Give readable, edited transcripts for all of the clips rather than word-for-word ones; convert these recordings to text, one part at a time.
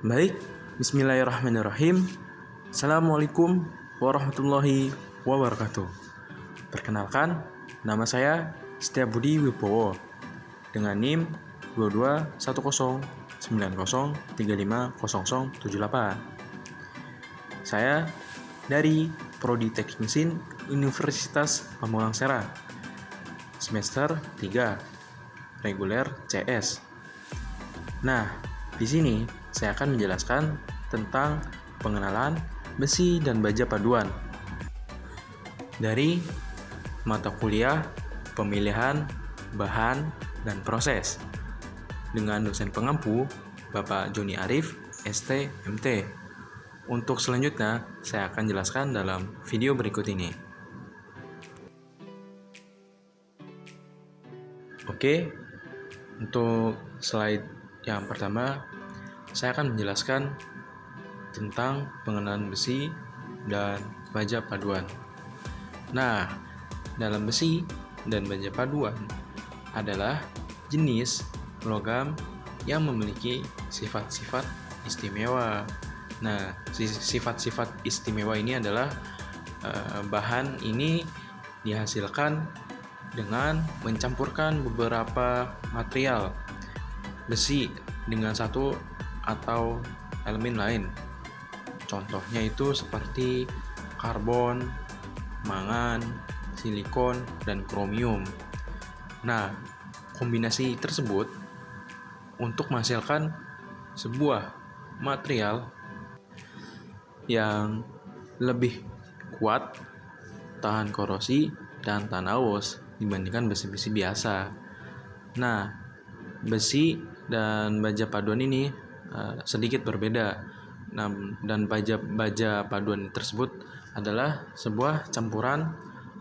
Baik, bismillahirrahmanirrahim. Assalamualaikum warahmatullahi wabarakatuh. Perkenalkan, nama saya Setiabudi Wibowo dengan NIM 221090350078. Saya dari Prodi Teknik Mesin Universitas Pamulang Serang, semester 3, reguler CS. Nah, di sini saya akan menjelaskan tentang pengenalan besi dan baja paduan dari mata kuliah pemilihan bahan dan proses dengan dosen pengampu Bapak Joni Arif, ST, MT. Untuk selanjutnya, saya akan jelaskan dalam video berikut ini. Oke, untuk slide yang pertama, saya akan menjelaskan tentang pengenalan besi dan baja paduan. Nah, dalam besi dan baja paduan adalah jenis logam yang memiliki sifat-sifat istimewa. Nah, sifat-sifat istimewa ini adalah bahan ini dihasilkan dengan mencampurkan beberapa material besi dengan satu atau elemen lain. Contohnya itu seperti karbon, mangan, silikon, dan kromium. Nah, kombinasi tersebut untuk menghasilkan sebuah material yang lebih kuat, tahan korosi, dan tahan aus dibandingkan besi-besi biasa. Nah, besi dan baja paduan ini sedikit berbeda. Nah, dan baja paduan tersebut adalah sebuah campuran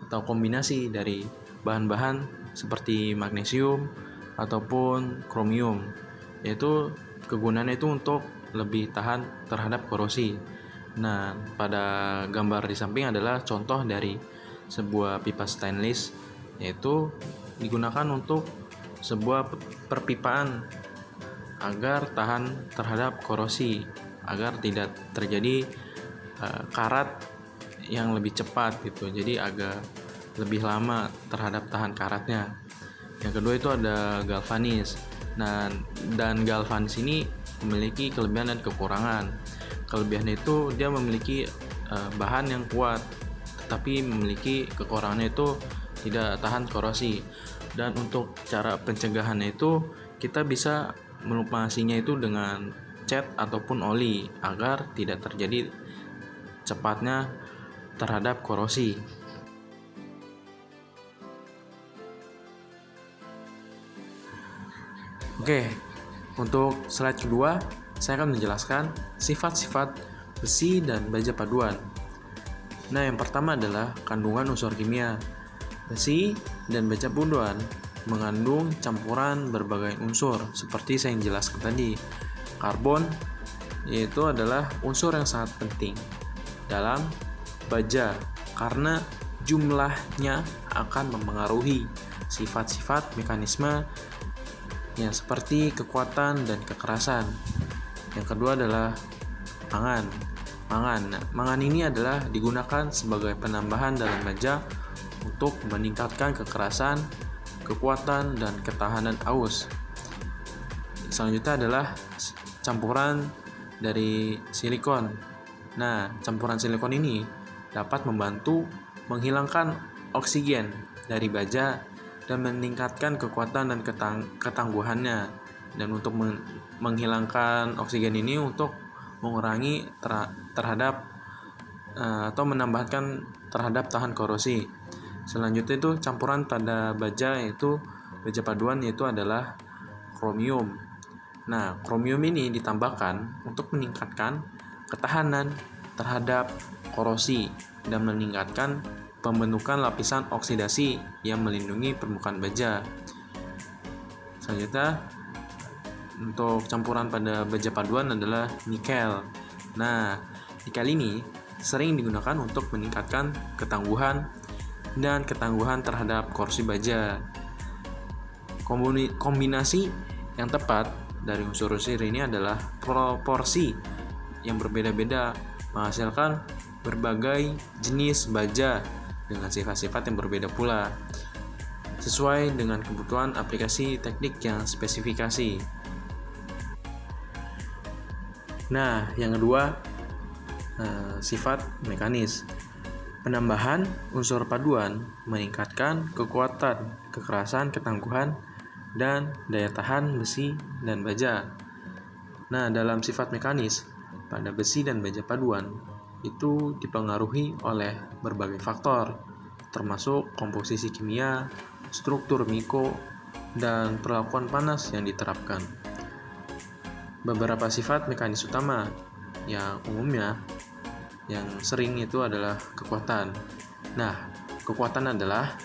atau kombinasi dari bahan-bahan seperti magnesium ataupun kromium, yaitu kegunaannya itu untuk lebih tahan terhadap korosi. Nah, pada gambar di samping adalah contoh dari sebuah pipa stainless, yaitu digunakan untuk sebuah perpipaan agar tahan terhadap korosi, agar tidak terjadi karat yang lebih cepat gitu. Jadi agak lebih lama terhadap tahan karatnya. Yang kedua itu ada galvanis. Nah, dan galvanis ini memiliki kelebihan dan kekurangan. Kelebihan itu dia memiliki bahan yang kuat, tetapi memiliki kekurangannya itu tidak tahan korosi. Dan untuk cara pencegahannya itu kita bisa melumasinya itu dengan cat ataupun oli agar tidak terjadi cepatnya terhadap korosi. Oke, untuk slide kedua saya akan menjelaskan sifat-sifat besi dan baja paduan. Nah, yang pertama adalah kandungan unsur kimia. Besi dan baja paduan mengandung campuran berbagai unsur seperti saya yang jelaskan tadi. Karbon yaitu adalah unsur yang sangat penting dalam baja karena jumlahnya akan mempengaruhi sifat-sifat mekanisme yang seperti kekuatan dan kekerasan. Yang kedua adalah mangan. Mangan ini adalah digunakan sebagai penambahan dalam baja untuk meningkatkan kekerasan, kekuatan, dan ketahanan aus. Selanjutnya adalah campuran dari silikon. Nah, campuran silikon ini dapat membantu menghilangkan oksigen dari baja dan meningkatkan kekuatan dan ketangguhannya. Dan untuk menghilangkan oksigen ini untuk mengurangi terhadap atau menambahkan terhadap tahan korosi. Selanjutnya itu campuran pada baja, yaitu baja paduan, yaitu adalah kromium. Nah, kromium ini ditambahkan untuk meningkatkan ketahanan terhadap korosi dan meningkatkan pembentukan lapisan oksidasi yang melindungi permukaan baja. Selanjutnya, untuk campuran pada baja paduan adalah nikel. Nah, nikel ini sering digunakan untuk meningkatkan ketangguhan terhadap korosi baja. Kombinasi yang tepat dari unsur-unsur ini adalah proporsi yang berbeda-beda, menghasilkan berbagai jenis baja dengan sifat-sifat yang berbeda pula, sesuai dengan kebutuhan aplikasi teknik yang spesifikasi. Nah, yang kedua, sifat mekanis. Penambahan unsur paduan meningkatkan kekuatan, kekerasan, ketangguhan, dan daya tahan besi dan baja. Nah, dalam sifat mekanis, pada besi dan baja paduan itu dipengaruhi oleh berbagai faktor, termasuk komposisi kimia, struktur mikro, dan perlakuan panas yang diterapkan. Beberapa sifat mekanis utama yang umumnya yang sering itu adalah kekuatan. Nah, kekuatan adalah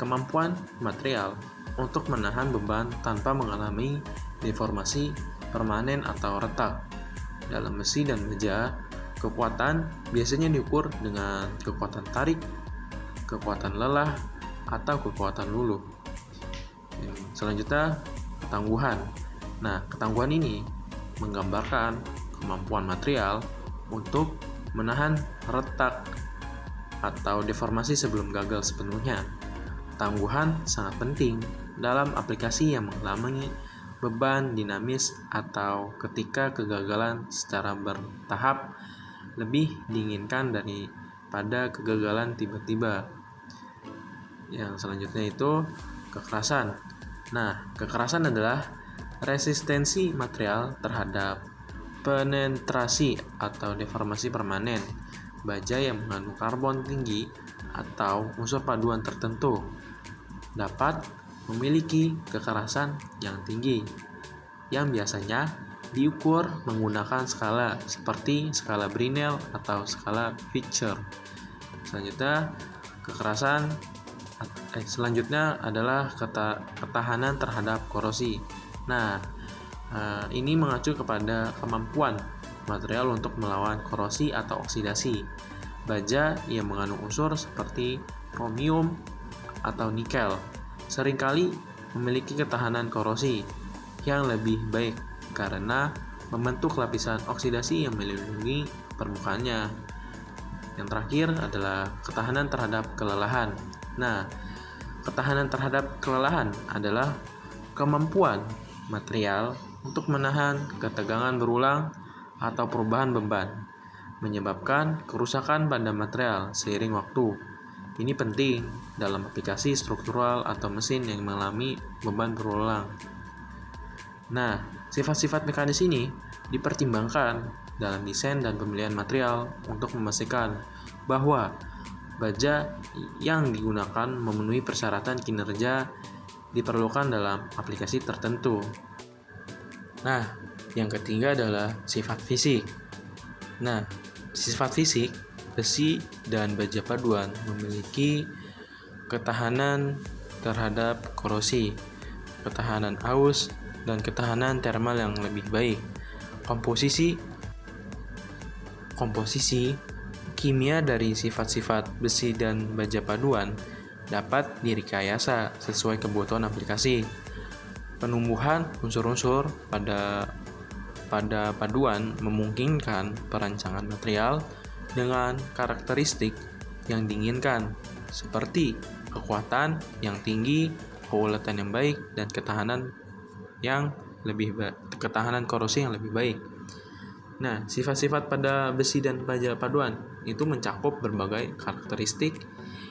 kemampuan material untuk menahan beban tanpa mengalami deformasi permanen atau retak. Dalam besi dan baja, kekuatan biasanya diukur dengan kekuatan tarik, kekuatan lelah, atau kekuatan luluh. Selanjutnya, ketangguhan. Nah, ketangguhan ini menggambarkan kemampuan material untuk menahan retak atau deformasi sebelum gagal sepenuhnya. Tangguhan sangat penting dalam aplikasi yang mengalami beban dinamis atau ketika kegagalan secara bertahap lebih diinginkan daripada kegagalan tiba-tiba. Yang selanjutnya itu kekerasan. Nah, kekerasan adalah resistensi material terhadap penetrasi atau deformasi permanen. Baja yang mengandung karbon tinggi atau unsur paduan tertentu dapat memiliki kekerasan yang tinggi, yang biasanya diukur menggunakan skala seperti skala Brinell atau skala Fisher. Selanjutnya adalah ketahanan terhadap korosi. Nah, ini mengacu kepada kemampuan material untuk melawan korosi atau oksidasi. Baja yang mengandung unsur seperti kromium atau nikel seringkali memiliki ketahanan korosi yang lebih baik karena membentuk lapisan oksidasi yang melindungi permukaannya. Yang terakhir adalah ketahanan terhadap kelelahan. Nah, ketahanan terhadap kelelahan adalah kemampuan material untuk menahan ketegangan berulang atau perubahan beban, menyebabkan kerusakan pada material seiring waktu. Ini penting dalam aplikasi struktural atau mesin yang mengalami beban berulang. Nah, sifat-sifat mekanis ini dipertimbangkan dalam desain dan pemilihan material untuk memastikan bahwa baja yang digunakan memenuhi persyaratan kinerja diperlukan dalam aplikasi tertentu. Nah, yang ketiga adalah sifat fisik. Nah, sifat fisik, besi dan baja paduan memiliki ketahanan terhadap korosi, ketahanan aus, dan ketahanan termal yang lebih baik. Komposisi kimia dari sifat-sifat besi dan baja paduan dapat direkayasa sesuai kebutuhan aplikasi. Penumbuhan unsur-unsur pada paduan memungkinkan perancangan material dengan karakteristik yang diinginkan, seperti kekuatan yang tinggi, keuletan yang baik, dan ketahanan korosi yang lebih baik. Nah, sifat-sifat pada besi dan baja paduan itu mencakup berbagai karakteristik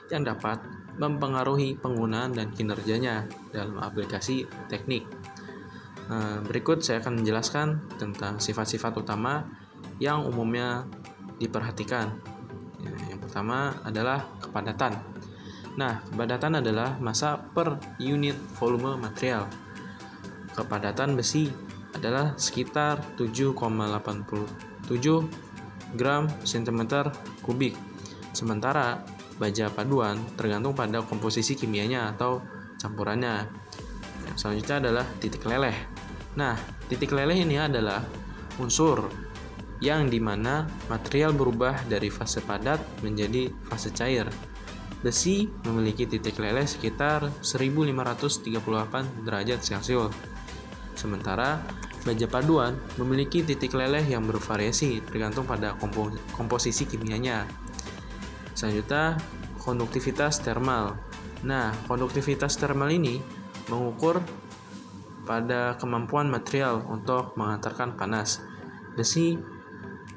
yang dapat mempengaruhi penggunaan dan kinerjanya dalam aplikasi teknik. Berikut saya akan menjelaskan tentang sifat-sifat utama yang umumnya diperhatikan. Yang pertama adalah kepadatan. Nah, kepadatan adalah massa per unit volume material. Kepadatan besi adalah sekitar 7,87 gram cm kubik. Sementara baja paduan tergantung pada komposisi kimianya atau campurannya. Yang selanjutnya adalah titik leleh. Nah, titik leleh ini adalah unsur yang dimana material berubah dari fase padat menjadi fase cair. Besi memiliki titik leleh sekitar 1538 derajat Celcius. Sementara Baja paduan memiliki titik leleh yang bervariasi tergantung pada komposisi kimianya. Selanjutnya, konduktivitas termal. Nah, konduktivitas termal ini mengukur pada kemampuan material untuk menghantarkan panas. Besi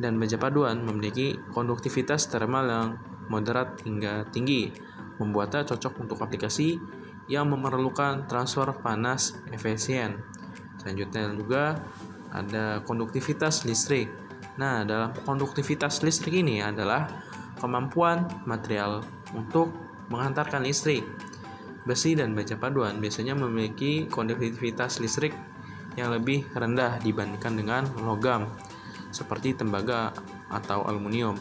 dan baja paduan memiliki konduktivitas termal yang moderat hingga tinggi, membuatnya cocok untuk aplikasi yang memerlukan transfer panas efisien. Selanjutnya juga ada konduktivitas listrik. Nah, dalam konduktivitas listrik ini adalah kemampuan material untuk menghantarkan listrik. Besi dan baja paduan biasanya memiliki konduktivitas listrik yang lebih rendah dibandingkan dengan logam, seperti tembaga atau aluminium.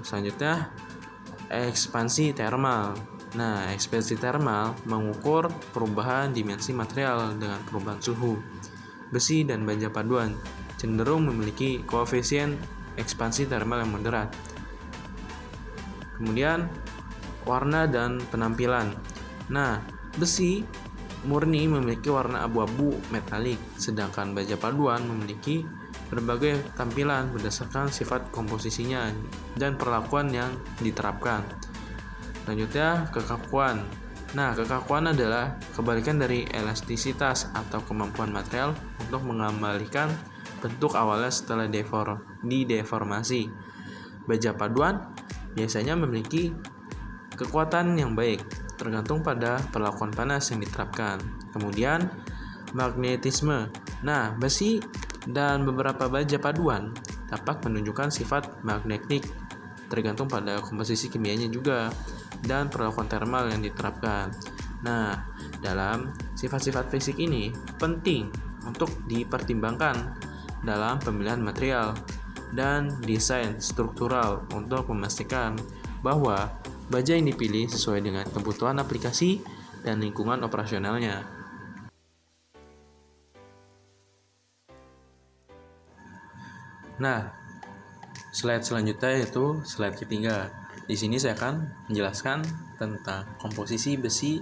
Selanjutnya, ekspansi termal. Nah, ekspansi termal mengukur perubahan dimensi material dengan perubahan suhu. Besi dan baja paduan cenderung memiliki koefisien ekspansi termal yang moderat. Kemudian, warna dan penampilan. Nah, besi murni memiliki warna abu-abu metalik, sedangkan baja paduan memiliki berbagai tampilan berdasarkan sifat komposisinya dan perlakuan yang diterapkan. Selanjutnya, kekakuan. Nah, kekakuan adalah kebalikan dari elastisitas atau kemampuan material untuk mengembalikan bentuk awalnya setelah dideformasi. Baja paduan biasanya memiliki kekuatan yang baik, tergantung pada perlakuan panas yang diterapkan. Kemudian, magnetisme. Nah, besi dan beberapa baja paduan dapat menunjukkan sifat magnetik, tergantung pada komposisi kimianya juga dan perlakuan termal yang diterapkan. Nah, dalam sifat-sifat fisik ini penting untuk dipertimbangkan dalam pemilihan material dan desain struktural untuk memastikan bahwa baja yang dipilih sesuai dengan kebutuhan aplikasi dan lingkungan operasionalnya. Nah, slide selanjutnya yaitu slide ketiga. Di sini saya akan menjelaskan tentang komposisi besi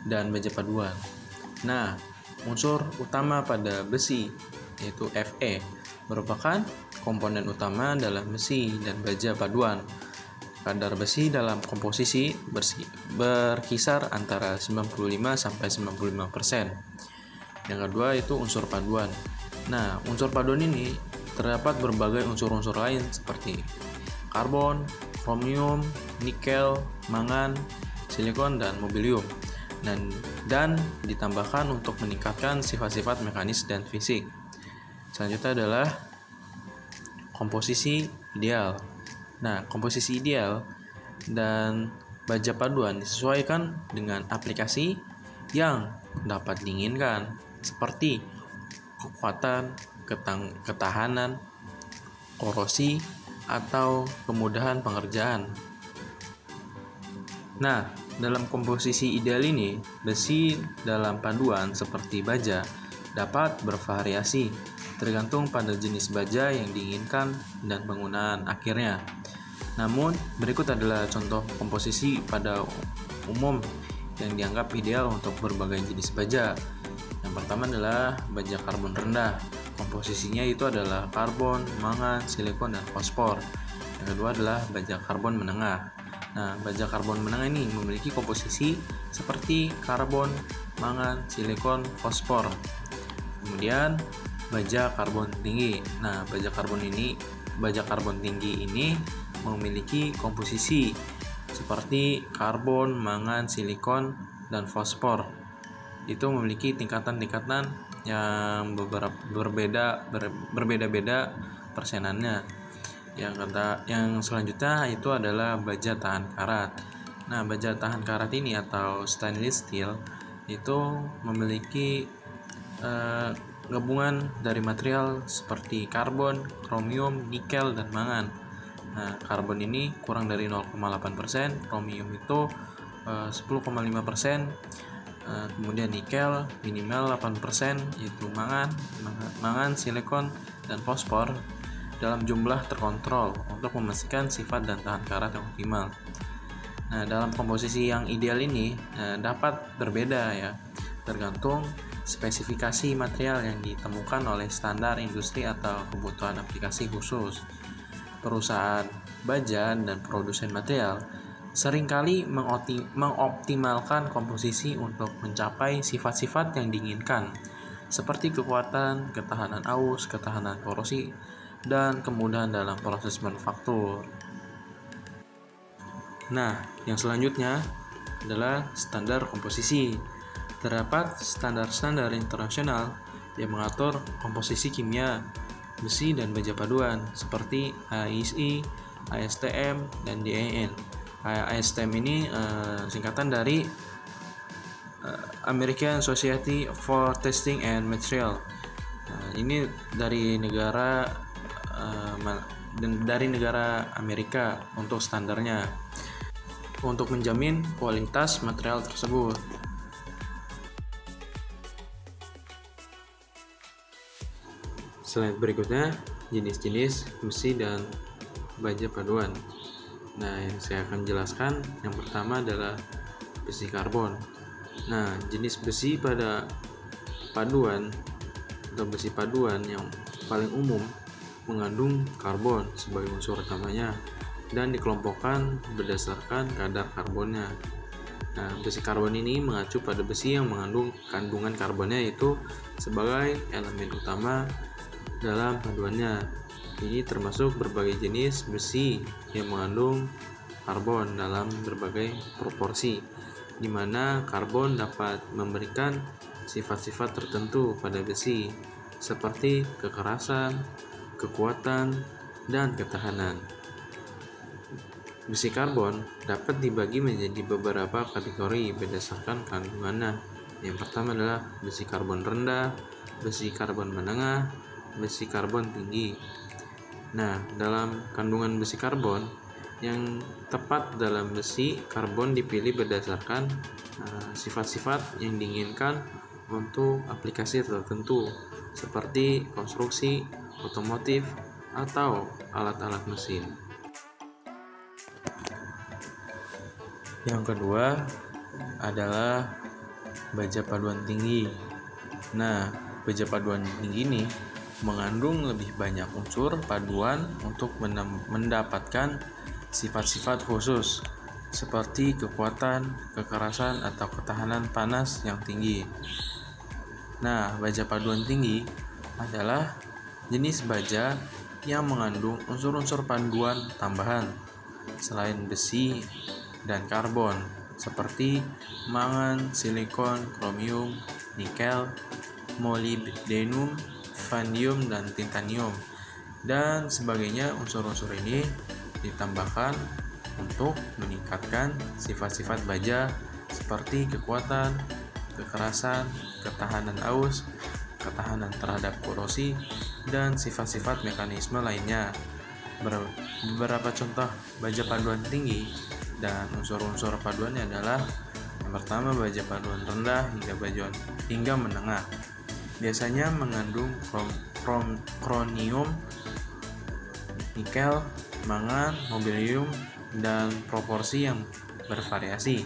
dan baja paduan. Nah, unsur utama pada besi yaitu Fe merupakan komponen utama dalam besi dan baja paduan. Kadar besi dalam komposisi berkisar antara 95-95%. Yang kedua itu unsur paduan. Nah, unsur paduan ini terdapat berbagai unsur-unsur lain seperti karbon, kromium, nikel, mangan, silikon, dan mobilium. Dan ditambahkan untuk meningkatkan sifat-sifat mekanis dan fisik. Selanjutnya adalah komposisi ideal. Nah, komposisi ideal dan baja paduan disesuaikan dengan aplikasi yang dapat diinginkan, seperti kekuatan, ketahanan, korosi, atau kemudahan pengerjaan. Nah, dalam komposisi ideal ini, besi dalam paduan seperti baja dapat bervariasi tergantung pada jenis baja yang diinginkan dan penggunaan akhirnya. Namun, berikut adalah contoh komposisi pada umum yang dianggap ideal untuk berbagai jenis baja. Yang pertama adalah baja karbon rendah. Komposisinya itu adalah karbon, mangan, silikon, dan fosfor. Yang kedua adalah baja karbon menengah. Nah, baja karbon menengah ini memiliki komposisi seperti karbon, mangan, silikon, fosfor. Kemudian baja karbon tinggi. Nah, baja karbon tinggi ini memiliki komposisi seperti karbon, mangan, silikon, dan fosfor. Itu memiliki tingkatan-tingkatan yang berbeda-beda persenannya. Yang selanjutnya itu adalah baja tahan karat. Nah, baja tahan karat ini atau stainless steel itu memiliki gabungan dari material seperti karbon, kromium, nikel, dan mangan. Nah, karbon ini kurang dari 0,8%, kromium itu 10,5%, kemudian nikel minimal 8%, yaitu mangan, silikon, dan fosfor dalam jumlah terkontrol untuk memastikan sifat dan tahan karat yang optimal. Nah, dalam komposisi yang ideal ini dapat berbeda ya, tergantung spesifikasi material yang ditemukan oleh standar industri atau kebutuhan aplikasi khusus. Perusahaan baja dan produsen material seringkali mengoptimalkan komposisi untuk mencapai sifat-sifat yang diinginkan, seperti kekuatan, ketahanan aus, ketahanan korosi, dan kemudahan dalam proses manufaktur. Nah, yang selanjutnya adalah standar komposisi. Terdapat standar-standar internasional yang mengatur komposisi kimia, besi, dan baja paduan seperti AISI, ASTM, dan DIN. ASTM ini singkatan dari American Society for Testing and Material. Ini dari negara Amerika untuk standarnya untuk menjamin kualitas material tersebut. Slide berikutnya, jenis-jenis besi dan baja paduan. Nah, yang saya akan jelaskan yang pertama adalah besi karbon. Nah, jenis besi pada paduan atau besi paduan yang paling umum mengandung karbon sebagai unsur utamanya dan dikelompokkan berdasarkan kadar karbonnya. Nah, besi karbon ini mengacu pada besi yang mengandung kandungan karbonnya yaitu sebagai elemen utama dalam paduannya. Ini termasuk berbagai jenis besi yang mengandung karbon dalam berbagai proporsi, di mana karbon dapat memberikan sifat-sifat tertentu pada besi, seperti kekerasan, kekuatan, dan ketahanan. Besi karbon dapat dibagi menjadi beberapa kategori berdasarkan kandungannya. Yang pertama adalah besi karbon rendah, besi karbon menengah, besi karbon tinggi. Nah, dalam kandungan besi karbon, yang tepat dalam besi karbon dipilih berdasarkan sifat-sifat yang diinginkan untuk aplikasi tertentu, seperti konstruksi, otomotif, atau alat-alat mesin. Yang kedua adalah baja paduan tinggi. Nah, baja paduan tinggi ini mengandung lebih banyak unsur paduan untuk mendapatkan sifat-sifat khusus seperti kekuatan, kekerasan, atau ketahanan panas yang tinggi. Nah, baja paduan tinggi adalah jenis baja yang mengandung unsur-unsur paduan tambahan selain besi dan karbon seperti mangan, silikon, kromium, nikel, molybdenum, vanadium, dan titanium dan sebagainya. Unsur-unsur ini ditambahkan untuk meningkatkan sifat-sifat baja seperti kekuatan, kekerasan, ketahanan aus, ketahanan terhadap korosi, dan sifat-sifat mekanisme lainnya. Beberapa contoh baja paduan tinggi dan unsur-unsur paduannya adalah yang pertama baja paduan rendah hingga menengah. Biasanya mengandung kronium, nikel, mangan, molybdenum, dan proporsi yang bervariasi.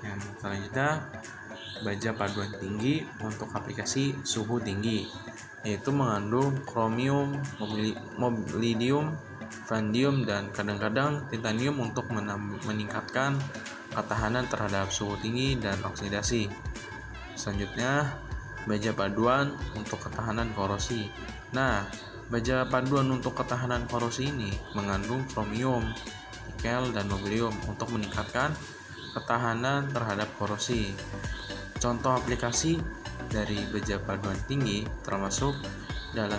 Yang selanjutnya, baja paduan tinggi untuk aplikasi suhu tinggi, yaitu mengandung kromium, molybdenum, vanadium, dan kadang-kadang titanium untuk meningkatkan ketahanan terhadap suhu tinggi dan oksidasi. Selanjutnya, baja paduan untuk ketahanan korosi. Nah, baja paduan untuk ketahanan korosi ini mengandung kromium, nikel, dan molybdenum untuk meningkatkan ketahanan terhadap korosi. Contoh aplikasi dari baja paduan tinggi termasuk dalam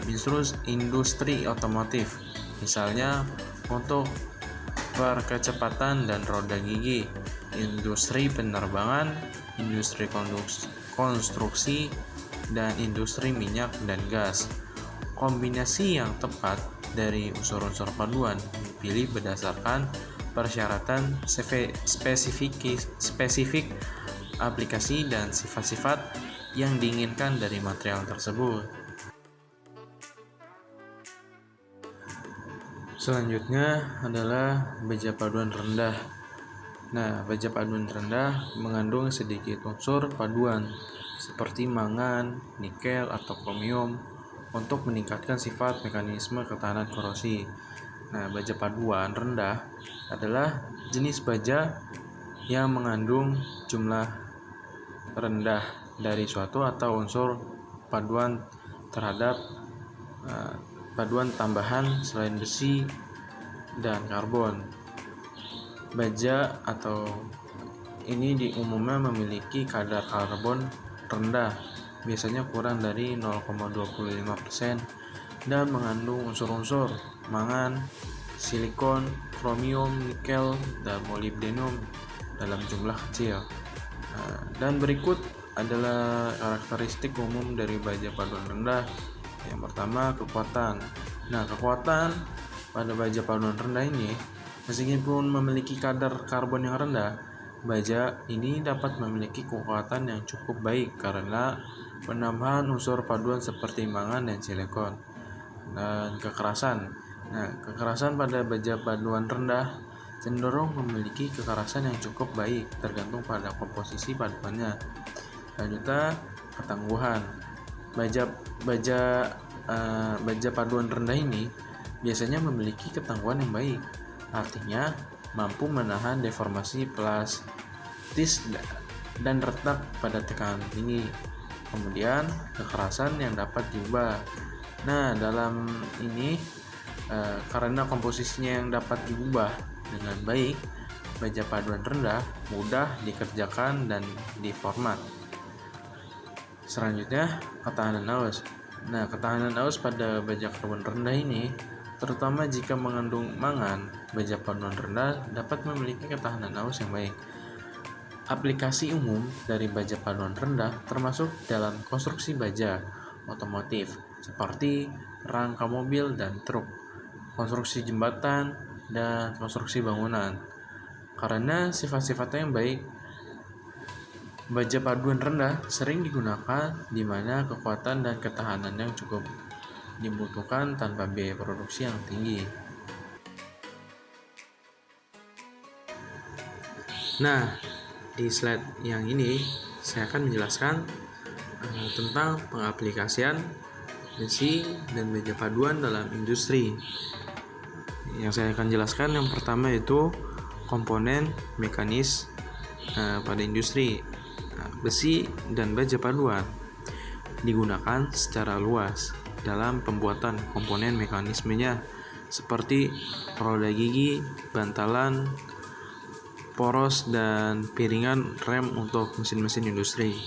industri otomotif, misalnya untuk perkecepatan dan roda gigi, industri penerbangan, industri konstruksi, dan industri minyak dan gas. Kombinasi yang tepat dari unsur-unsur paduan dipilih berdasarkan persyaratan spesifik aplikasi dan sifat-sifat yang diinginkan dari material tersebut. Selanjutnya adalah baja paduan rendah. Nah, baja paduan rendah mengandung sedikit unsur paduan seperti mangan, nikel, atau kromium untuk meningkatkan sifat mekanisme ketahanan korosi. Nah, baja paduan rendah adalah jenis baja yang mengandung jumlah rendah dari suatu atau unsur paduan terhadap paduan tambahan selain besi dan karbon. Baja atau ini umumnya memiliki kadar karbon rendah, biasanya kurang dari 0,25%, dan mengandung unsur-unsur mangan, silikon, kromium, nikel, dan molybdenum dalam jumlah kecil. Dan berikut adalah karakteristik umum dari baja paduan rendah. Yang pertama, kekuatan. Nah, kekuatan pada baja paduan rendah ini, meskipun memiliki kadar karbon yang rendah, baja ini dapat memiliki kekuatan yang cukup baik karena penambahan unsur paduan seperti mangan dan silikon. Dan kekerasan. Nah, kekerasan pada baja paduan rendah cenderung memiliki kekerasan yang cukup baik tergantung pada komposisi paduannya. Selanjutnya, ketangguhan. Baja paduan rendah ini biasanya memiliki ketangguhan yang baik, artinya mampu menahan deformasi plastis dan retak pada tekanan tinggi. Kemudian, kekerasan yang dapat diubah. Nah, dalam ini karena komposisinya yang dapat diubah dengan baik, baja paduan rendah mudah dikerjakan dan diformat. Selanjutnya, ketahanan aus. Nah, ketahanan aus pada baja karbon rendah ini, terutama jika mengandung mangan, baja paduan rendah dapat memiliki ketahanan aus yang baik. Aplikasi umum dari baja paduan rendah termasuk dalam konstruksi baja otomotif seperti rangka mobil dan truk, konstruksi jembatan, dan konstruksi bangunan. Karena sifat-sifatnya yang baik, baja paduan rendah sering digunakan di mana kekuatan dan ketahanan yang cukup dibutuhkan tanpa biaya produksi yang tinggi. Nah, di slide yang ini saya akan menjelaskan tentang pengaplikasian besi dan baja paduan dalam industri. Yang saya akan jelaskan yang pertama itu komponen mekanis pada industri. Besi dan baja paduan digunakan secara luas dalam pembuatan komponen mekanismenya seperti roda gigi, bantalan, poros, dan piringan rem untuk mesin-mesin industri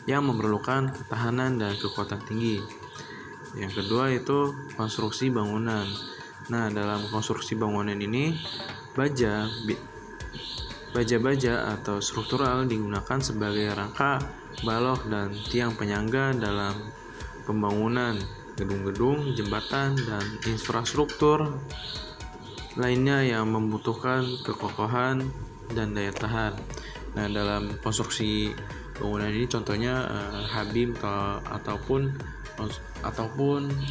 yang memerlukan ketahanan dan kekuatan tinggi. Yang kedua itu konstruksi bangunan. Nah, dalam konstruksi bangunan ini baja atau struktural digunakan sebagai rangka, balok, dan tiang penyangga dalam pembangunan gedung-gedung, jembatan, dan infrastruktur lainnya yang membutuhkan kekokohan dan daya tahan. Nah, dalam konstruksi bangunan ini contohnya H-beam ataupun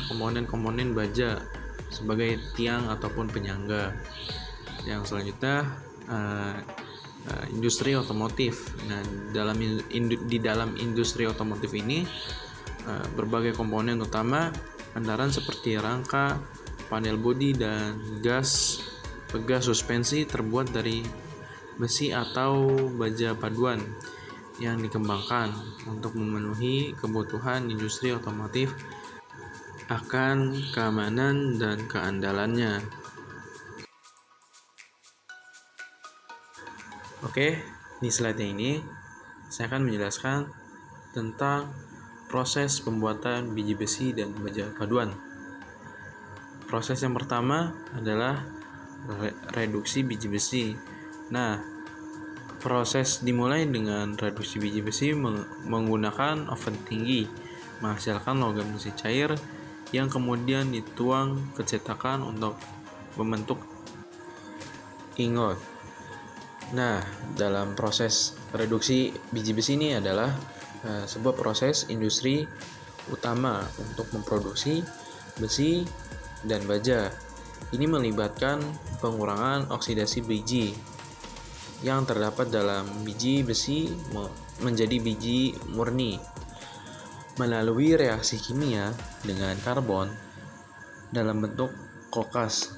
komponen-komponen baja sebagai tiang ataupun penyangga. Yang selanjutnya industri otomotif. Nah, di dalam industri otomotif ini berbagai komponen utama kendaraan seperti rangka, panel bodi, dan pegas suspensi terbuat dari besi atau baja paduan yang dikembangkan untuk memenuhi kebutuhan industri otomotif akan keamanan dan keandalannya. Oke, di slide ini saya akan menjelaskan tentang proses pembuatan biji besi dan baja paduan. Proses yang pertama adalah reduksi biji besi. Nah, proses dimulai dengan reduksi biji besi menggunakan oven tinggi, menghasilkan logam besi cair yang kemudian dituang ke cetakan untuk membentuk ingot. Nah, dalam proses reduksi biji besi ini adalah sebuah proses industri utama untuk memproduksi besi dan baja. Ini melibatkan pengurangan oksidasi biji yang terdapat dalam biji besi menjadi biji murni. melalui reaksi kimia dengan karbon dalam bentuk kokas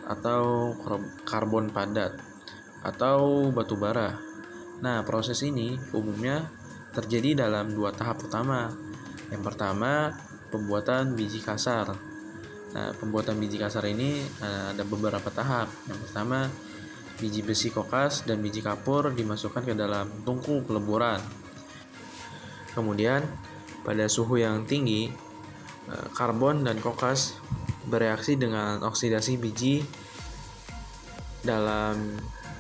atau karbon padat atau batu bara. Nah, proses ini umumnya terjadi dalam 2 tahap utama. Yang pertama, pembuatan biji kasar. Nah, pembuatan biji kasar ini ada beberapa tahap. Yang pertama, biji besi kokas dan biji kapur dimasukkan ke dalam tungku peleburan. Kemudian, pada suhu yang tinggi, karbon dan kokas bereaksi dengan oksidasi biji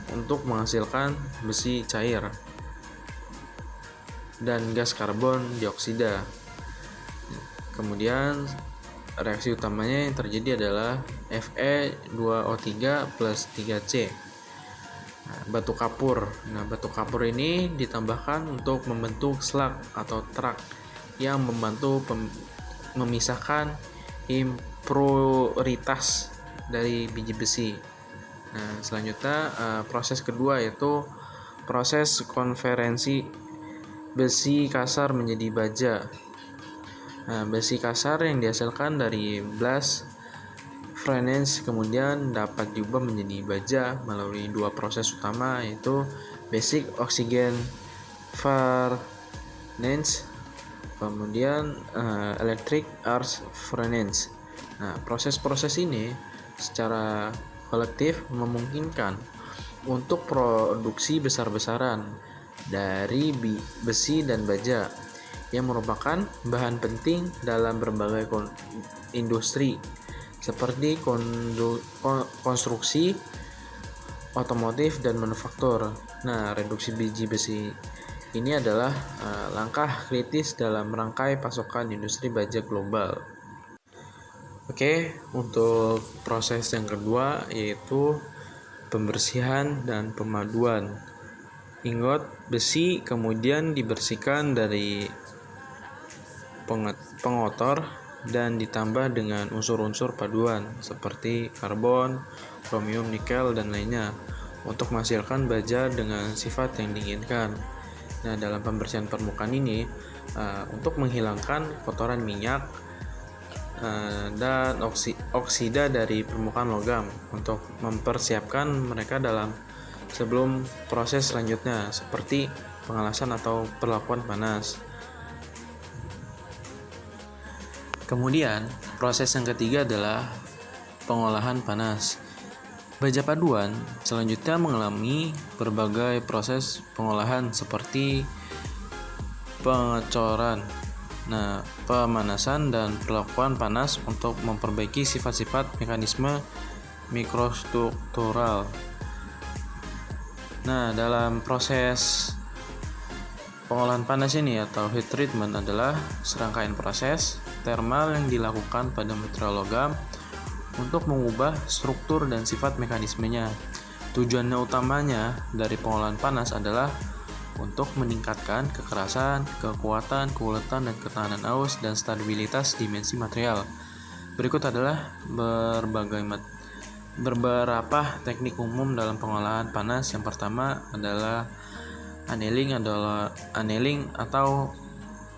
untuk menghasilkan besi cair dan gas karbon dioksida. Kemudian reaksi utamanya yang terjadi adalah Fe2O3 plus 3C. Batu kapur. Nah, batu kapur ini ditambahkan untuk membentuk slag atau trak yang membantu memisahkan impuritas dari biji besi. Nah, selanjutnya proses kedua yaitu proses konversi besi kasar menjadi baja. Nah, besi kasar yang dihasilkan dari blast furnace kemudian dapat diubah menjadi baja melalui 2 proses utama yaitu basic oxygen furnace kemudian electric arc furnace. Nah, proses-proses ini secara kolektif memungkinkan untuk produksi besar-besaran dari besi dan baja yang merupakan bahan penting dalam berbagai industri seperti konstruksi, otomotif, dan manufaktur. Nah, reduksi biji besi ini adalah langkah kritis dalam rangkai pasokan industri baja global. Oke, untuk proses yang kedua yaitu pembersihan dan pemaduan. Ingot besi kemudian dibersihkan dari pengotor dan ditambah dengan unsur-unsur paduan seperti karbon, kromium, nikel, dan lainnya untuk menghasilkan baja dengan sifat yang diinginkan. Nah, dalam pembersihan permukaan ini untuk menghilangkan kotoran minyak dan oksida dari permukaan logam untuk mempersiapkan mereka sebelum proses selanjutnya seperti pengelasan atau perlakuan panas. Kemudian, proses yang ketiga adalah pengolahan panas. Baja paduan selanjutnya mengalami berbagai proses pengolahan seperti pengecoran, pemanasan dan perlakuan panas untuk memperbaiki sifat-sifat mekanisme mikrostruktural. Nah, dalam proses pengolahan panas ini atau heat treatment adalah serangkaian proses termal yang dilakukan pada material logam untuk mengubah struktur dan sifat mekanismenya. Tujuannya utamanya dari pengolahan panas adalah untuk meningkatkan kekerasan, kekuatan, keuletan, dan ketahanan aus dan stabilitas dimensi material. Berikut adalah beberapa teknik umum dalam pengolahan panas. Yang pertama adalah annealing atau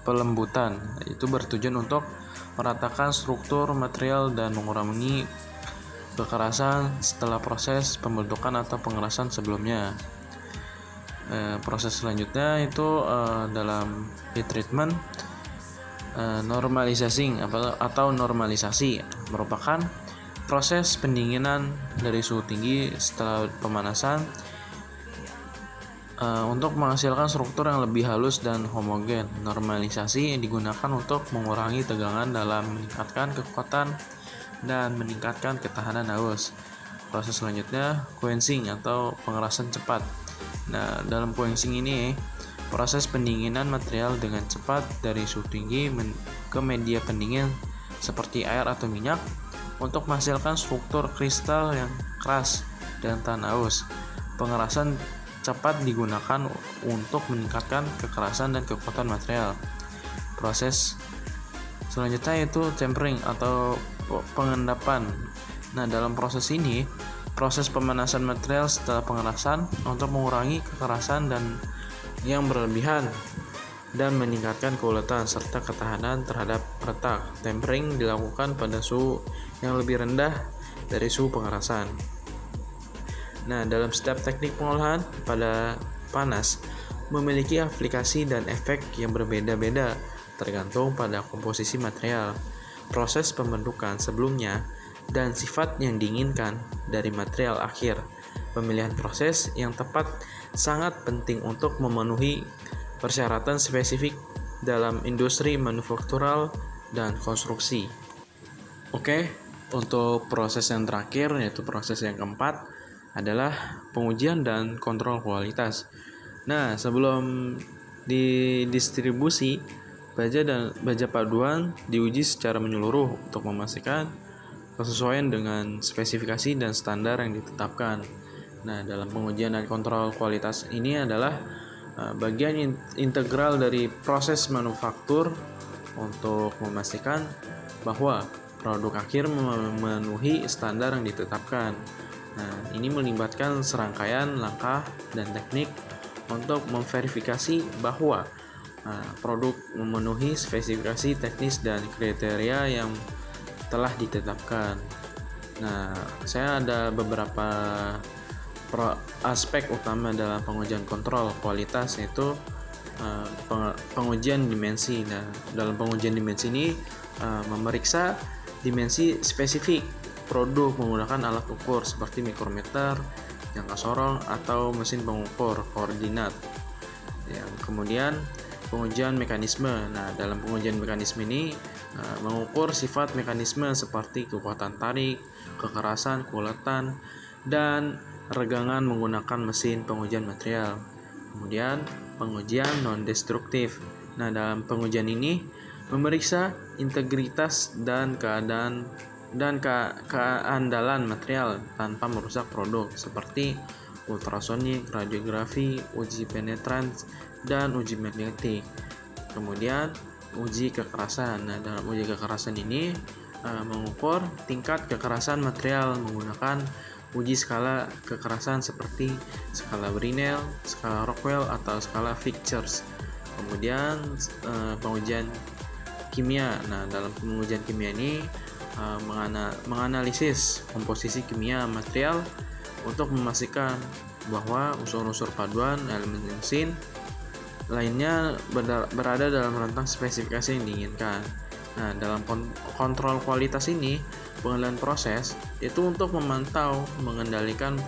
pelembutan. Itu bertujuan untuk meratakan struktur material dan mengurangi kekerasan setelah proses pembentukan atau pengerasan sebelumnya. Proses selanjutnya itu dalam heat treatment, normalisasi merupakan proses pendinginan dari suhu tinggi setelah pemanasan untuk menghasilkan struktur yang lebih halus dan homogen. Normalisasi digunakan untuk mengurangi tegangan dalam meningkatkan kekuatan dan meningkatkan ketahanan aus. Proses selanjutnya quenching atau pengerasan cepat. Nah, dalam quenching ini proses pendinginan material dengan cepat dari suhu tinggi ke media pendingin seperti air atau minyak untuk menghasilkan struktur kristal yang keras dan tahan aus. Pengerasan cepat digunakan untuk meningkatkan kekerasan dan kekuatan material. Proses selanjutnya yaitu tempering atau pengendapan. Nah, dalam proses ini, proses pemanasan material setelah pengerasan untuk mengurangi kekerasan dan yang berlebihan dan meningkatkan keuletan serta ketahanan terhadap retak. Tempering dilakukan pada suhu yang lebih rendah dari suhu pengerasan. Nah, dalam setiap teknik pengolahan pada panas memiliki aplikasi dan efek yang berbeda-beda tergantung pada komposisi material, proses pembentukan sebelumnya, dan sifat yang diinginkan dari material akhir. Pemilihan proses yang tepat sangat penting untuk memenuhi persyaratan spesifik dalam industri manufaktural dan konstruksi. Oke, untuk proses yang terakhir, yaitu proses yang keempat, adalah pengujian dan kontrol kualitas. Nah, sebelum didistribusi, baja paduan diuji secara menyeluruh untuk memastikan kesesuaian dengan spesifikasi dan standar yang ditetapkan. Nah, dalam pengujian dan kontrol kualitas ini adalah bagian integral dari proses manufaktur untuk memastikan bahwa produk akhir memenuhi standar yang ditetapkan. Nah, ini melibatkan serangkaian langkah dan teknik untuk memverifikasi bahwa produk memenuhi spesifikasi teknis dan kriteria yang telah ditetapkan. Nah, saya ada beberapa aspek utama dalam pengujian kontrol kualitas, yaitu pengujian dimensi. Nah, dalam pengujian dimensi ini memeriksa dimensi spesifik produk menggunakan alat ukur seperti mikrometer, jangka sorong, atau mesin pengukur koordinat. Yang kemudian pengujian mekanisme. Nah, dalam pengujian mekanisme ini mengukur sifat mekanisme seperti kekuatan tarik, kekerasan, keuletan, dan regangan menggunakan mesin pengujian material. Kemudian pengujian non-destruktif. Nah, dalam pengujian ini memeriksa integritas dan keandalan material tanpa merusak produk, seperti ultrasonik, radiografi, uji penetrans, dan uji magnetik. Kemudian uji kekerasan. Nah, dalam uji kekerasan ini mengukur tingkat kekerasan material menggunakan uji skala kekerasan seperti skala Brinell, skala Rockwell, atau skala Vickers. Kemudian pengujian kimia. Nah, dalam pengujian kimia ini menganalisis komposisi kimia material untuk memastikan bahwa unsur-unsur paduan elemen mesin lainnya berada dalam rentang spesifikasi yang diinginkan. Nah, dalam kontrol kualitas ini, pengendalian proses itu untuk memantau, mengendalikan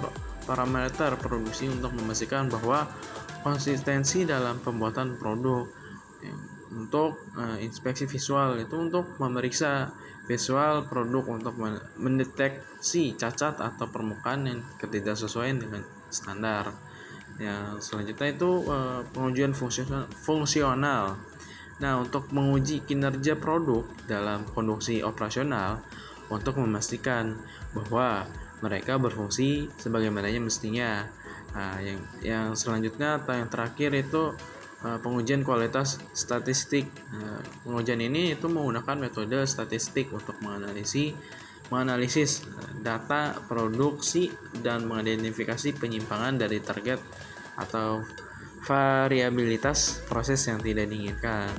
parameter produksi untuk memastikan bahwa konsistensi dalam pembuatan produk. Untuk inspeksi visual itu untuk memeriksa visual produk untuk mendeteksi cacat atau permukaan yang ketidaksesuaian dengan standar. Yang selanjutnya itu pengujian fungsional. Nah, untuk menguji kinerja produk dalam kondisi operasional untuk memastikan bahwa mereka berfungsi sebagaimananya mestinya. Nah, yang selanjutnya atau yang terakhir itu pengujian kualitas statistik. Pengujian ini itu menggunakan metode statistik untuk menganalisis data produksi dan mengidentifikasi penyimpangan dari target atau variabilitas proses yang tidak diinginkan.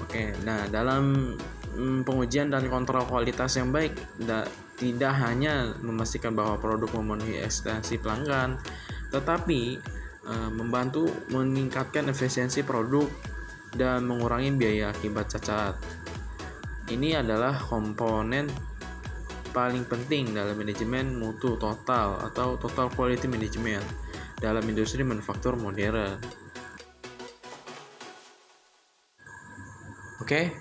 Oke, nah dalam pengujian dan kontrol kualitas yang baik tidak hanya memastikan bahwa produk memenuhi ekspektasi pelanggan, tetapi membantu meningkatkan efisiensi produk dan mengurangi biaya akibat cacat. Ini adalah komponen paling penting dalam manajemen mutu total atau total quality management dalam industri manufaktur modern. Oke,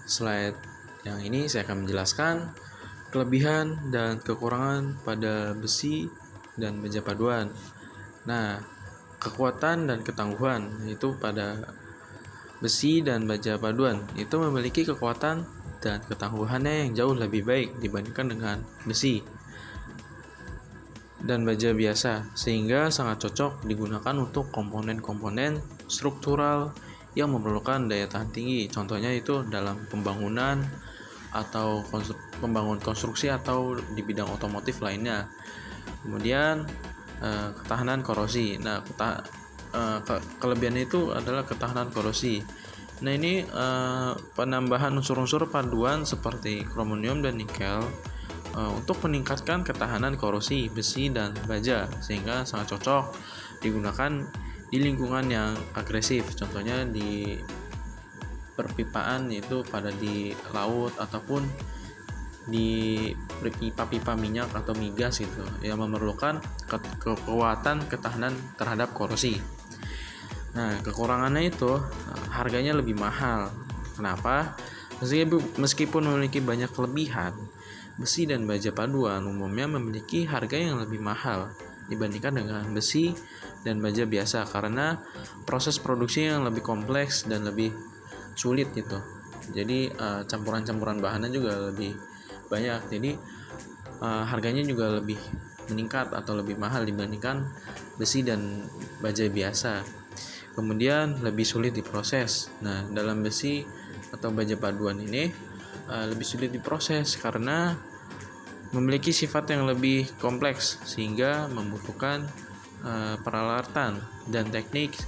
slide yang ini saya akan menjelaskan kelebihan dan kekurangan pada besi dan baja paduan. Nah, kekuatan dan ketangguhan itu pada besi dan baja paduan itu memiliki kekuatan dan ketangguhannya yang jauh lebih baik dibandingkan dengan besi dan baja biasa, sehingga sangat cocok digunakan untuk komponen-komponen struktural yang memerlukan daya tahan tinggi. Contohnya itu dalam pembangunan atau pembangunan konstruksi atau di bidang otomotif lainnya. Kemudian ketahanan korosi. Nah, kelebihannya itu adalah ketahanan korosi. Nah, ini penambahan unsur-unsur paduan seperti kromonium dan nikel untuk meningkatkan ketahanan korosi besi dan baja, sehingga sangat cocok digunakan di lingkungan yang agresif, contohnya di perpipaan, yaitu pada di laut ataupun di pipa-pipa minyak atau migas gitu, yang memerlukan kekuatan ketahanan terhadap korosi. Nah, kekurangannya itu harganya lebih mahal. Kenapa? Meskipun memiliki banyak kelebihan, besi dan baja paduan umumnya memiliki harga yang lebih mahal dibandingkan dengan besi dan baja biasa karena proses produksi yang lebih kompleks dan lebih sulit gitu. Jadi campuran-campuran bahannya juga lebih banyak. Jadi harganya juga lebih meningkat atau lebih mahal dibandingkan besi dan baja biasa. Kemudian lebih sulit diproses. Nah, dalam besi atau baja paduan ini lebih sulit diproses karena memiliki sifat yang lebih kompleks sehingga membutuhkan peralatan dan teknik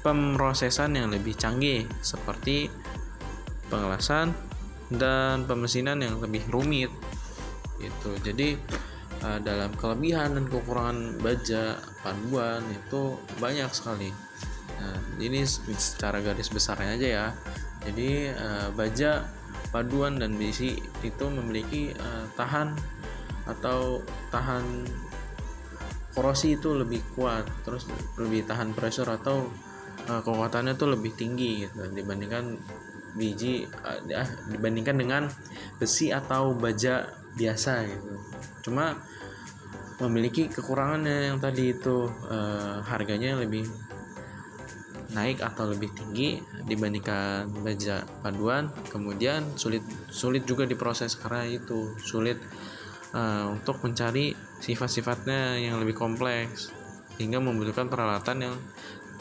pemrosesan yang lebih canggih seperti pengelasan dan pemesinan yang lebih rumit gitu. Jadi dalam kelebihan dan kekurangan baja paduan itu banyak sekali. Nah, ini secara garis besarnya aja ya. Jadi baja paduan dan besi itu memiliki tahan korosi itu lebih kuat, terus lebih tahan pressure atau kekuatannya itu lebih tinggi gitu dibandingkan dengan besi atau baja biasa gitu. Cuma memiliki kekurangannya yang tadi itu harganya lebih naik atau lebih tinggi dibandingkan baja paduan, kemudian sulit juga diproses karena itu sulit untuk mencari sifat-sifatnya yang lebih kompleks hingga membutuhkan peralatan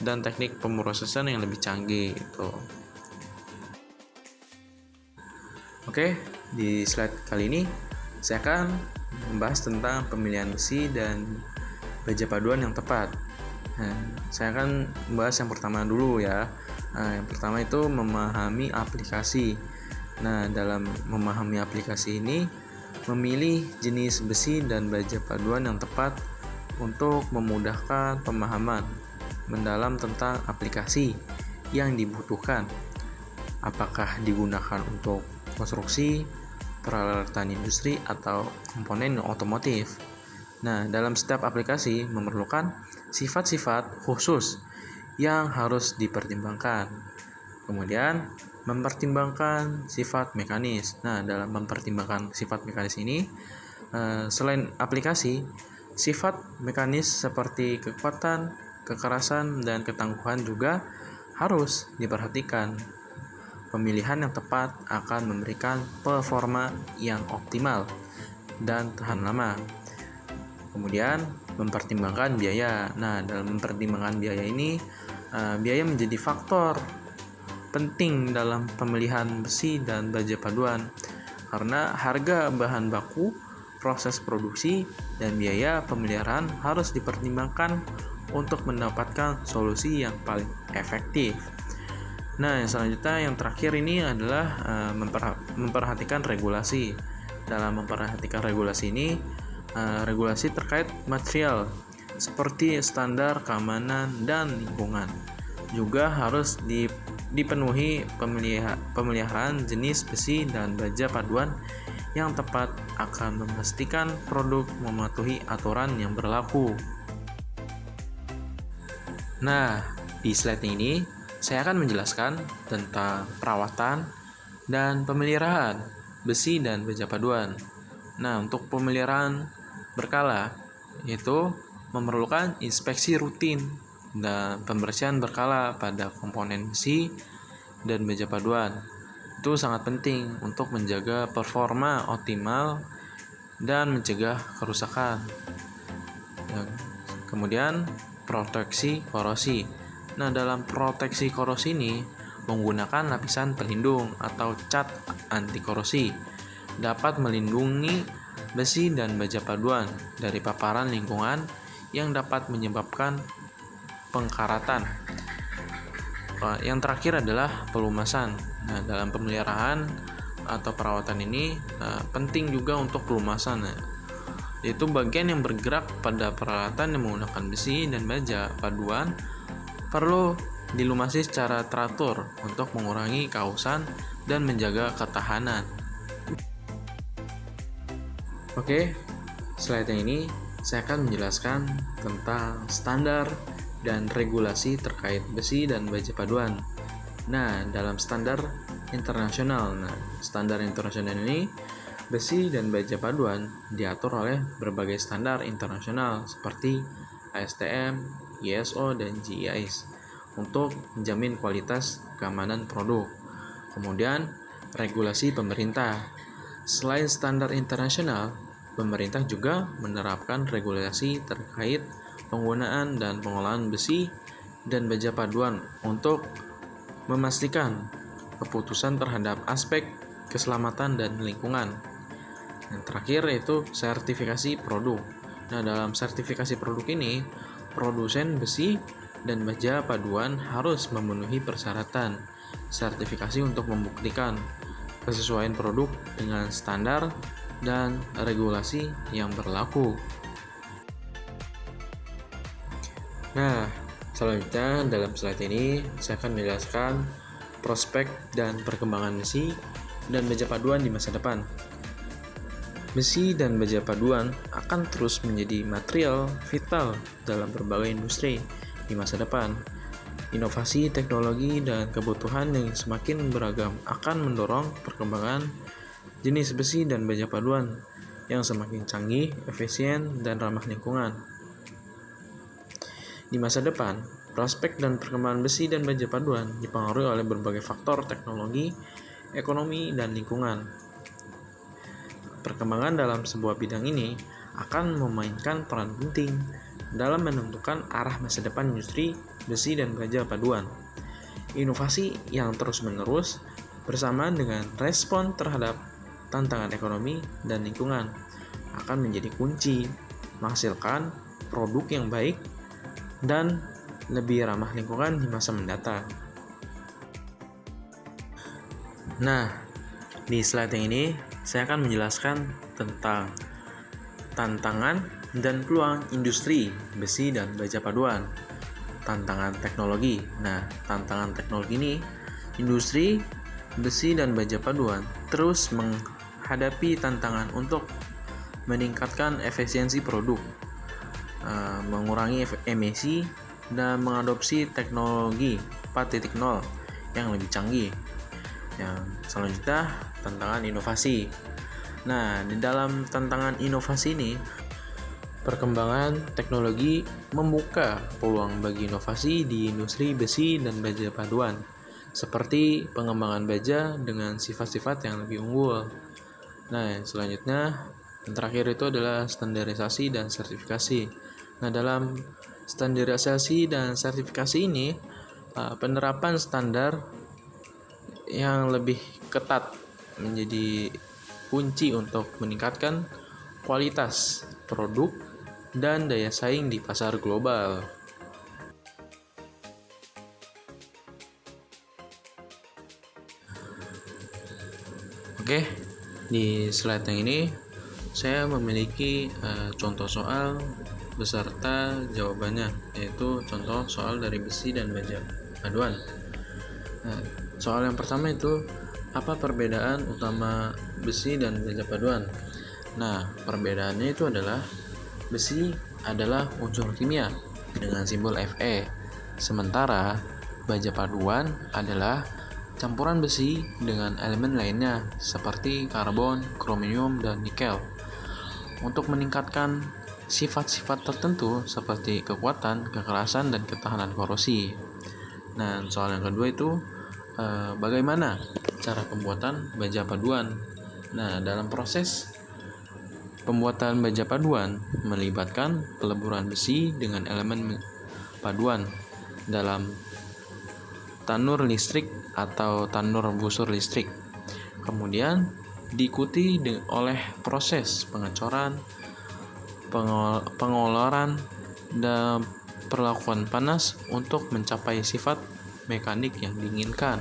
dan teknik pemrosesan yang lebih canggih gitu. Oke, di slide kali ini saya akan membahas tentang pemilihan besi dan baja paduan yang tepat. Nah, saya akan membahas yang pertama dulu ya. Yang pertama itu memahami aplikasi. Nah, dalam memahami aplikasi ini, memilih jenis besi dan baja paduan yang tepat untuk memudahkan pemahaman mendalam tentang aplikasi yang dibutuhkan. Apakah digunakan untuk konstruksi, peralatan industri, atau komponen otomotif. Nah, dalam setiap aplikasi memerlukan sifat-sifat khusus yang harus dipertimbangkan. Kemudian, mempertimbangkan sifat mekanis. Nah, dalam mempertimbangkan sifat mekanis ini, selain aplikasi, sifat mekanis seperti kekuatan, kekerasan, dan ketangguhan juga harus diperhatikan. Pemilihan yang tepat akan memberikan performa yang optimal dan tahan lama. Kemudian mempertimbangkan biaya. Nah, dalam mempertimbangkan biaya ini, biaya menjadi faktor penting dalam pemilihan besi dan baja paduan karena harga bahan baku, proses produksi, dan biaya pemeliharaan harus dipertimbangkan untuk mendapatkan solusi yang paling efektif. Nah, yang selanjutnya yang terakhir ini adalah memperhatikan regulasi. Dalam memperhatikan regulasi ini, regulasi terkait material seperti standar keamanan dan lingkungan juga harus dipenuhi. Pemeliharaan jenis besi dan baja paduan yang tepat akan memastikan produk mematuhi aturan yang berlaku. Nah, di slide ini saya akan menjelaskan tentang perawatan dan pemeliharaan besi dan baja paduan. Nah, untuk pemeliharaan berkala yaitu memerlukan inspeksi rutin dan pembersihan berkala pada komponen besi dan baja paduan. Itu sangat penting untuk menjaga performa optimal dan mencegah kerusakan. Kemudian proteksi korosi. Nah, dalam proteksi korosi ini menggunakan lapisan pelindung atau cat anti korosi dapat melindungi besi dan baja paduan dari paparan lingkungan yang dapat menyebabkan pengkaratan. Yang terakhir adalah pelumasan. Nah, dalam pemeliharaan atau perawatan ini penting juga untuk pelumasan, yaitu bagian yang bergerak pada peralatan yang menggunakan besi dan baja paduan perlu dilumasi secara teratur untuk mengurangi kausan dan menjaga ketahanan. Oke, slide yang ini saya akan menjelaskan tentang standar dan regulasi terkait besi dan baja paduan. Nah, dalam standar internasional. Standar internasional ini besi dan baja paduan diatur oleh berbagai standar internasional seperti ASTM, ISO, dan GIS untuk menjamin kualitas keamanan produk. Kemudian, regulasi pemerintah. Selain standar internasional, pemerintah juga menerapkan regulasi terkait penggunaan dan pengolahan besi dan baja paduan untuk memastikan keputusan terhadap aspek keselamatan dan lingkungan. Yang terakhir yaitu sertifikasi produk. Nah, dalam sertifikasi produk ini, produsen besi dan baja paduan harus memenuhi persyaratan sertifikasi untuk membuktikan kesesuaian produk dengan standar dan regulasi yang berlaku. Nah, selanjutnya dalam slide ini saya akan menjelaskan prospek dan perkembangan besi dan baja paduan di masa depan. Besi dan baja paduan akan terus menjadi material vital dalam berbagai industri di masa depan. Inovasi teknologi dan kebutuhan yang semakin beragam akan mendorong perkembangan jenis besi dan baja paduan yang semakin canggih, efisien, dan ramah lingkungan. Di masa depan, prospek dan perkembangan besi dan baja paduan dipengaruhi oleh berbagai faktor teknologi, ekonomi, dan lingkungan. Perkembangan dalam sebuah bidang ini akan memainkan peran penting dalam menentukan arah masa depan industri besi dan baja paduan. Inovasi yang terus-menerus bersamaan dengan respon terhadap tantangan ekonomi dan lingkungan akan menjadi kunci menghasilkan produk yang baik dan lebih ramah lingkungan di masa mendatang. Nah, di slide yang ini saya akan menjelaskan tentang tantangan dan peluang industri besi dan baja paduan. Tantangan teknologi. Nah, tantangan teknologi ini, industri besi dan baja paduan terus menghadapi tantangan untuk meningkatkan efisiensi produk, mengurangi emisi, dan mengadopsi teknologi 4.0 yang lebih canggih. Yang selanjutnya, tantangan inovasi. Nah, di dalam tantangan inovasi ini, perkembangan teknologi membuka peluang bagi inovasi di industri besi dan baja paduan, seperti pengembangan baja dengan sifat-sifat yang lebih unggul. Nah, selanjutnya, yang terakhir itu adalah standarisasi dan sertifikasi. Nah, dalam standarisasi dan sertifikasi ini, penerapan standar yang lebih ketat menjadi kunci untuk meningkatkan kualitas produk dan daya saing di pasar global. Oke, di slide yang ini saya memiliki contoh soal beserta jawabannya, yaitu contoh soal dari besi dan baja paduan. Nah, soal yang pertama itu, apa perbedaan utama besi dan baja paduan? Nah, perbedaannya itu adalah besi adalah unsur kimia dengan simbol Fe, sementara baja paduan adalah campuran besi dengan elemen lainnya seperti karbon, kromium, dan nikel untuk meningkatkan sifat-sifat tertentu seperti kekuatan, kekerasan, dan ketahanan korosi. Nah, soal yang kedua itu bagaimana cara pembuatan baja paduan? Nah, dalam proses pembuatan baja paduan melibatkan peleburan besi dengan elemen paduan dalam tanur listrik atau tanur busur listrik. Kemudian diikuti oleh proses pengecoran, pengoloran, dan perlakuan panas untuk mencapai sifat mekanik yang diinginkan.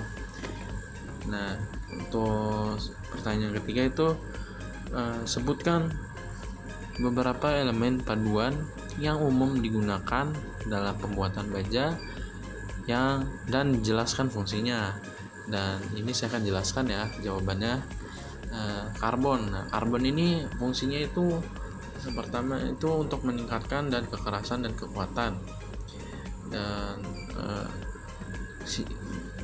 Nah, untuk pertanyaan ketiga itu sebutkan beberapa elemen paduan yang umum digunakan dalam pembuatan baja dan jelaskan fungsinya. Dan ini saya akan jelaskan ya jawabannya. Karbon. Nah, karbon ini fungsinya itu pertama itu untuk meningkatkan dan kekerasan dan kekuatan.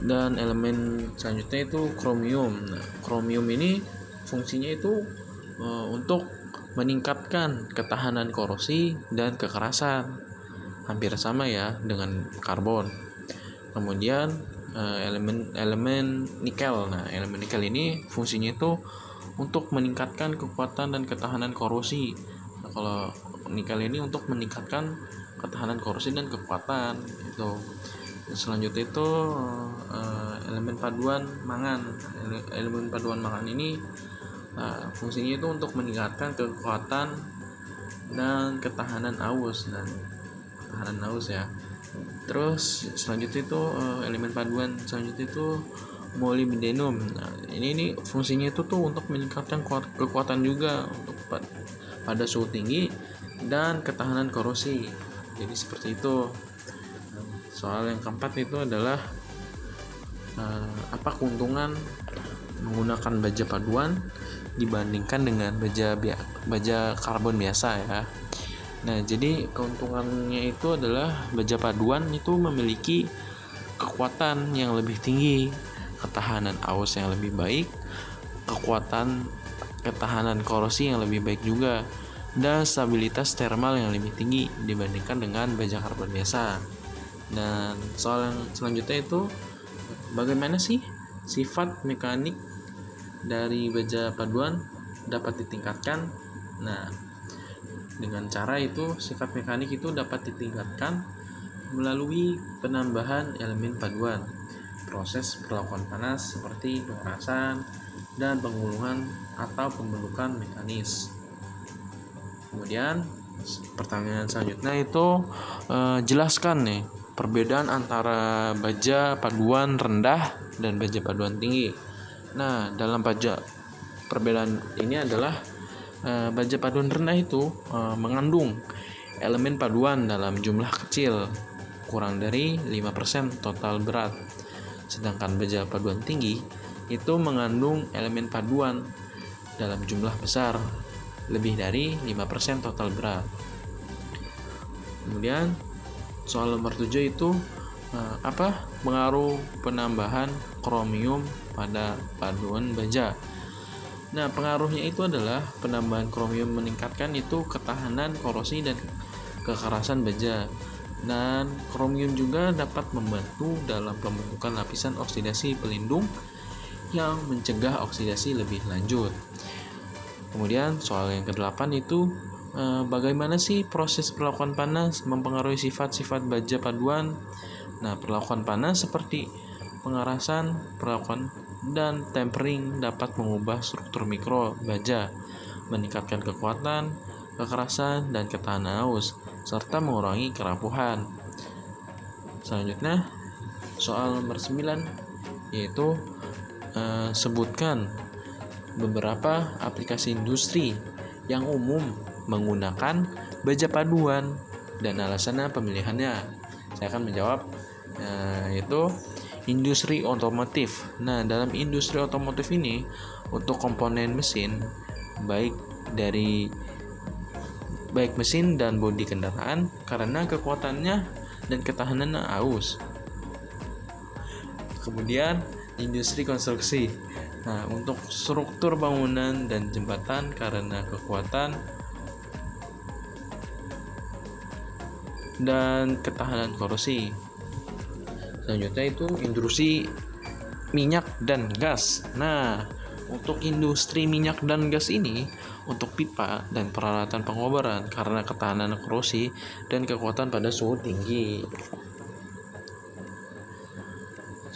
Dan elemen selanjutnya itu kromium. Nah, kromium ini fungsinya itu untuk meningkatkan ketahanan korosi dan kekerasan, hampir sama ya dengan karbon. Kemudian elemen nikel. Nah, elemen nikel ini fungsinya itu untuk meningkatkan kekuatan dan ketahanan korosi. Nah, kalau nikel ini untuk meningkatkan ketahanan korosi dan kekuatan itu. Selanjutnya itu elemen paduan mangan. Elemen paduan mangan ini fungsinya itu untuk meningkatkan kekuatan dan ketahanan aus ya. Terus selanjutnya itu elemen paduan selanjutnya itu molybdenum. Nah, ini fungsinya itu tuh untuk meningkatkan kekuatan juga untuk pada suhu tinggi dan ketahanan korosi. Jadi seperti itu. Soal yang keempat itu adalah apa keuntungan menggunakan baja paduan dibandingkan dengan baja karbon biasa ya. Nah, jadi keuntungannya itu adalah baja paduan itu memiliki kekuatan yang lebih tinggi, ketahanan aus yang lebih baik, ketahanan korosi yang lebih baik juga, dan stabilitas thermal yang lebih tinggi dibandingkan dengan baja karbon biasa. Dan soal yang selanjutnya itu bagaimana sih sifat mekanik dari baja paduan dapat ditingkatkan? Nah, dengan cara itu sifat mekanik itu dapat ditingkatkan melalui penambahan elemen paduan, proses perlakuan panas seperti pengerasan dan pengulungan atau pembentukan mekanis. Kemudian pertanyaan selanjutnya itu jelaskan nih perbedaan antara baja paduan rendah dan baja paduan tinggi. Nah, dalam perbedaan ini adalah baja paduan rendah itu mengandung elemen paduan dalam jumlah kecil, kurang dari 5% total berat. Sedangkan baja paduan tinggi itu mengandung elemen paduan dalam jumlah besar, lebih dari 5% total berat. Kemudian soal nomor 7 itu apa pengaruh penambahan kromium pada paduan baja? Nah, pengaruhnya itu adalah penambahan kromium meningkatkan itu ketahanan korosi dan kekerasan baja. Dan kromium juga dapat membantu dalam pembentukan lapisan oksidasi pelindung yang mencegah oksidasi lebih lanjut. Kemudian soal yang ke-8 itu bagaimana sih proses perlakuan panas mempengaruhi sifat-sifat baja paduan? Nah, perlakuan panas seperti pengerasan, perlakuan dan tempering dapat mengubah struktur mikro baja, meningkatkan kekuatan, kekerasan, dan ketahanan aus, serta mengurangi kerapuhan. Selanjutnya, soal nomor 9 yaitu sebutkan beberapa aplikasi industri yang umum menggunakan baja paduan dan alasan pemilihannya. Saya akan menjawab yaitu industri otomotif. Nah, dalam industri otomotif ini untuk komponen mesin baik mesin dan bodi kendaraan karena kekuatannya dan ketahanannya aus. Kemudian industri konstruksi. Nah, untuk struktur bangunan dan jembatan karena kekuatan dan ketahanan korosi. Selanjutnya itu industri minyak dan gas. Nah, untuk industri minyak dan gas ini untuk pipa dan peralatan pengobaran karena ketahanan korosi dan kekuatan pada suhu tinggi.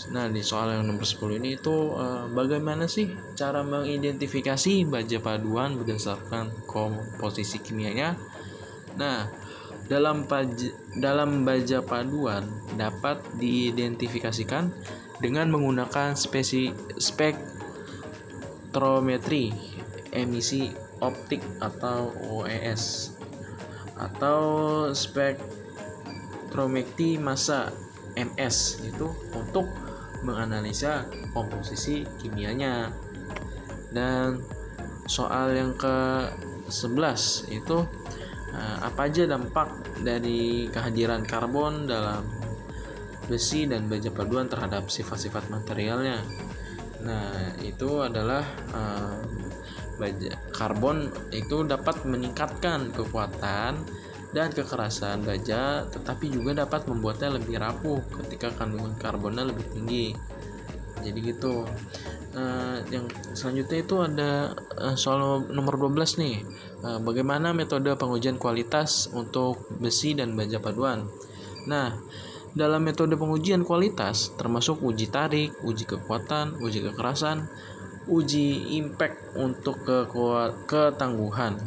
Nah, di soal yang nomor 10 ini itu bagaimana sih cara mengidentifikasi baja paduan berdasarkan komposisi kimianya? Nah, Dalam baja paduan dapat diidentifikasikan dengan menggunakan spektrometri emisi optik atau OES atau spektrometri massa MS itu untuk menganalisa komposisi kimianya. Dan soal yang ke-11 itu apa aja dampak dari kehadiran karbon dalam besi dan baja paduan terhadap sifat-sifat materialnya. Nah, itu adalah karbon itu dapat meningkatkan kekuatan dan kekerasan baja, tetapi juga dapat membuatnya lebih rapuh ketika kandungan karbonnya lebih tinggi. Jadi gitu. Yang selanjutnya itu ada soal nomor 12 nih. Bagaimana metode pengujian kualitas untuk besi dan baja paduan? Nah, dalam metode pengujian kualitas termasuk uji tarik, uji kekuatan, uji kekerasan, uji impact untuk ketangguhan,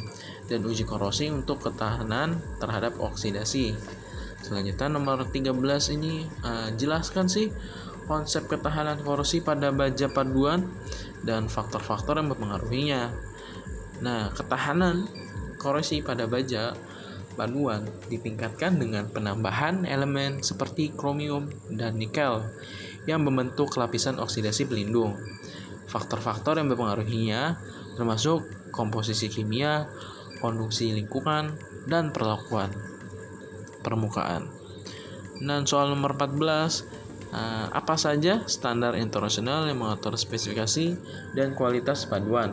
dan uji korosi untuk ketahanan terhadap oksidasi. Selanjutnya nomor 13 ini jelaskan sih konsep ketahanan korosi pada baja paduan dan faktor-faktor yang mempengaruhinya. Nah, ketahanan korosi pada baja paduan ditingkatkan dengan penambahan elemen seperti kromium dan nikel yang membentuk lapisan oksidasi pelindung. Faktor-faktor yang mempengaruhinya termasuk komposisi kimia, konduksi lingkungan, dan permukaan. Dan soal nomor 14, apa saja standar internasional yang mengatur spesifikasi dan kualitas paduan?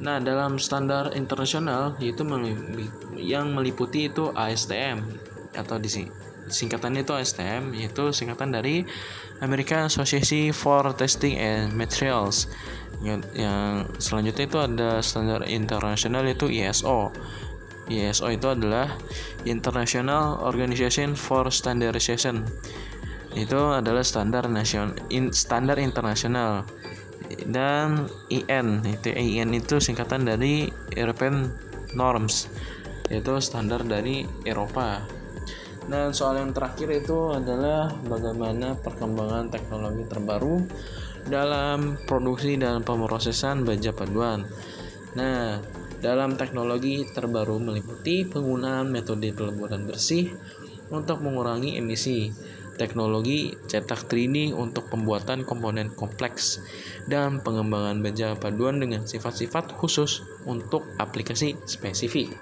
Nah, dalam standar internasional yaitu yang meliputi itu ASTM atau singkatannya itu ASTM, yaitu singkatan dari American Association for Testing and Materials. Yang selanjutnya itu ada standar internasional yaitu ISO. ISO itu adalah International Organization for Standardization. Itu adalah standar internasional. Dan IN itu singkatan dari European Norms, yaitu standar dari Eropa. Dan soal yang terakhir itu adalah bagaimana perkembangan teknologi terbaru dalam produksi dan pemrosesan baja paduan. Nah, dalam teknologi terbaru meliputi penggunaan metode peleburan bersih untuk mengurangi emisi, teknologi cetak 3D untuk pembuatan komponen kompleks, dan pengembangan baja paduan dengan sifat-sifat khusus untuk aplikasi spesifik.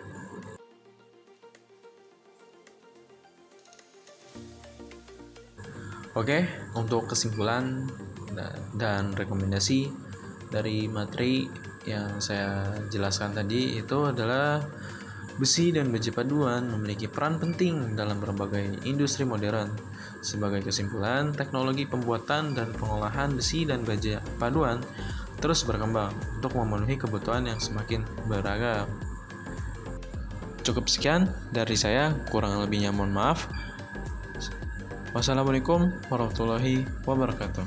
Oke, untuk kesimpulan dan rekomendasi dari materi yang saya jelaskan tadi itu adalah besi dan baja paduan memiliki peran penting dalam berbagai industri modern. Sebagai kesimpulan, teknologi pembuatan dan pengolahan besi dan baja paduan terus berkembang untuk memenuhi kebutuhan yang semakin beragam. Cukup sekian dari saya, kurang lebihnya mohon maaf. Wassalamualaikum warahmatullahi wabarakatuh.